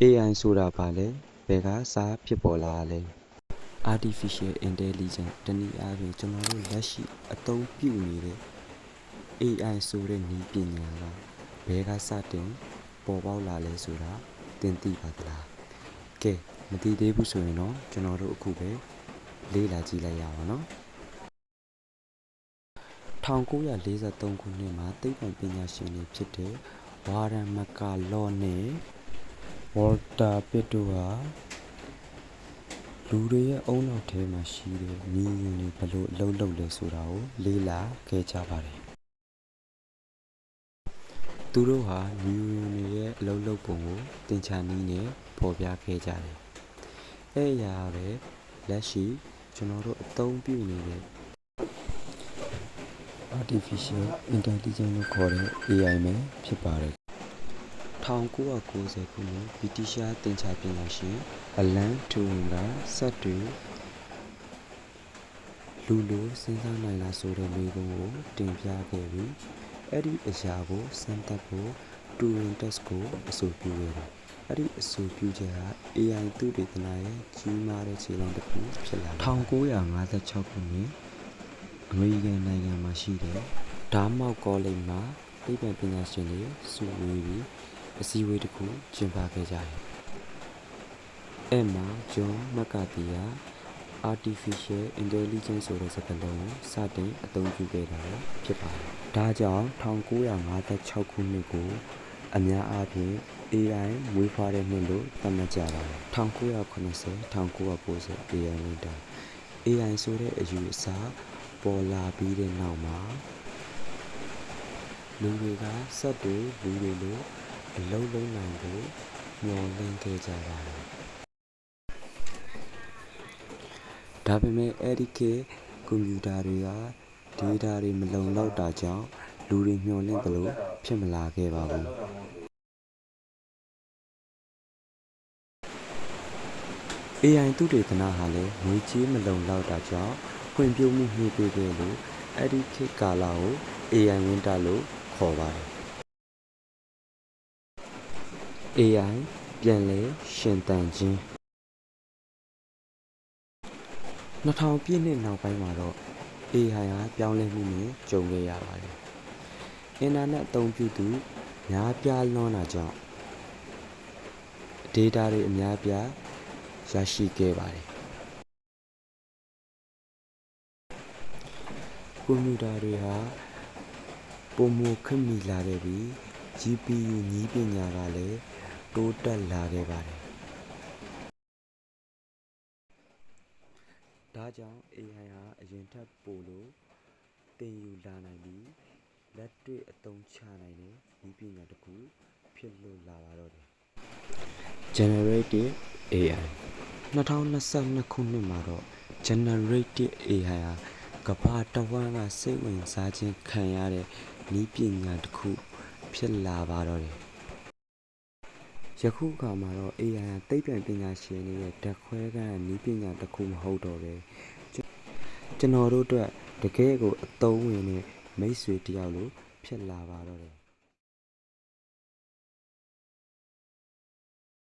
AI ဆိုတာဘာလဲဘယ်ကစားဖြစ်ပေါ်လာလဲ Artificial Intelligence တနည်းအားဖြင့်ကျွန်တော်တို့လက်ရှိအသုံးပြုနေတဲ့ AI ဆိုတဲ့နည်းပညာကဘယ်ကစတင်ပေါ်ပေါက်လာလဲဆိုတာသင်သိပါသလားကဲမသိသေးဘူးဆိုရင်တော့ကျွန်တော်တို့အခုပဲလေ့လာကြည့်လိုက်ရအောင်နော်1943ခုနှစ်မှာသိပ္ပံပညာရှင်တွေဖြစ်တဲ့ဝါရန်မကာလော့နဲ့ဝေါ်တာပစ်တို့ဟာလူတွေရဲ့အုံနောက်ထဲမှာရှိတဲ့နျူယွန်တွေဘယ်လိုအလုပ်လုပ်လဲဆိုတာကိုလေ့လာခဲ့ကြပါတယ်သူတို့ဟာနျူယွန်တွေရဲ့အလုပ်လုပ်ပုံကိုသင်္ချာနည်းနဲ့ဖော်ပြခဲ့ကြတယ်အဲ့အရာပဲလက်ရှိကျွန်တော်တို့အသုံးပြုနေတဲ့ Artificial Intelligence လို့ခေါ်တဲ့ AI ပဲဖြစ်ပါတယ်1990ခုနှစ်ဗြိတိရှားသင်္ချာပညာရှင်အလန်ထူရင်ကစက်တွေလူလိုစဉ်းစားနိုင်လားဆိုတဲ့မေးခွန်းကိုတင်ပြခဲ့ပြီးအဲ့ဒီအရာကိုစမ်းသပ်ဖို့တူရင်တက်စ်ကိုအဆိုပြုခဲ့တယ်အဲ့ဒီအဆိုပြုချက်ဟာ AI သုတေသနရဲ့ကြီးမားတဲ့ခြေလှမ်းတစ်ခုဖြစ်လာတယ်1956ခုနှစ်အမေရိကန်နိုင်ငံမှာရှိတဲ့ဒါမောက်ကောလိပ်မှာသိပ္ပံပညာရှင်တွေစုဝေးပြီးအစည်းအဝေးတစ်ခုကျင်းပခဲ့ကြတယ်။အဲ့မှာဂျွန်မက်ကာသီက Artificial Intelligence ဆိုတဲ့စကားလုံးကိုစတင်အသုံးပြုခဲ့တာဖြစ်ပါတယ်။ဒါကြောင့်1956ခုနှစ်ကိုအများအားဖြင့် AI မွေးဖွားတဲ့နှစ်လို့သတ်မှတ်ကြပါတယ်။1980 1990 AI ဝင်တာ AI ဆိုတဲ့အယူအဆပေါ်လာပြီးတဲ့နောက်မှာလူတွေကစက်တွေလူတွေလိုအလုံးလုံးနိုင်ဖို့မျှော်လင့်ခဲ့ကြပါတယ်ဒါပေမဲ့အဲ့ဒီခေတ်ကွန်ပျူတာတွေက data တွေမလုံလောက်တာကြောင့်လူတွေမျှော်လင့်သလိုဖြစ်မလာခဲ့ပါဘူးAI သုတေသနဟာလည်းငွေကြေးမလုံလောက်တာကြောင့်ဖွံ့ဖြိုးမှုနှေးပေးခဲ့လို့အဲ့ဒီခေတ်ကာလကို AI ဝင်းတာလို့ခေါ်ပါတယ် AI ပြန်လည်ရှင်သန်ခြင်း2000ပြည့်နှစ်နောက်ပိုင်းမှာတော့ AI ဟာပြောင်းလဲမှုနဲ့ကြုံခဲ့ရပါတယ်အင်တာနက်အသုံးပြုသူများပြားလွန်းတာကြောင့် data တွေအများပြားရရှိခဲ့ပါတယ်ကွန်ပျူတာတွေဟာပိုမိုခေတ်မီလာခဲ့ပြီး GPU နည်းပညာကလည်းတိုးတက်လာခဲ့ပါတယ်ဒါကြောင့် AI ဟာအရင်ထက်ပိုလို့သင်ယူလာနိုင်ပြီးလက်တွေ့အသုံးချနိုင်တဲ့နည်းပညာတစ်ခုဖြစ်လို့လာပါတော့တယ် Generative AI 2022ခုနှစ်မှာတော့ Generative AI ဟာကမ္ဘာတစ်ဝန်းကစိတ်ဝင်စားခြင်းခံရတဲ့နည်းပညာတစ်ခုဖြစ်လာပါတော့တယ်ယခုအခါမှာတော့ AI ဟာသိပ္ပံပညာရှင်တွေရဲ့ဓာတ်ခွဲခန်းနည်းပညာတစ်ခုမဟုတ်တော့ပဲကျွန်တော်တို့အတွက်တကယ်ကိုအသုံးဝင်တဲ့မိတ်ဆွေတစ်ယောက်လိုဖြစ်လာပါတော့တယ်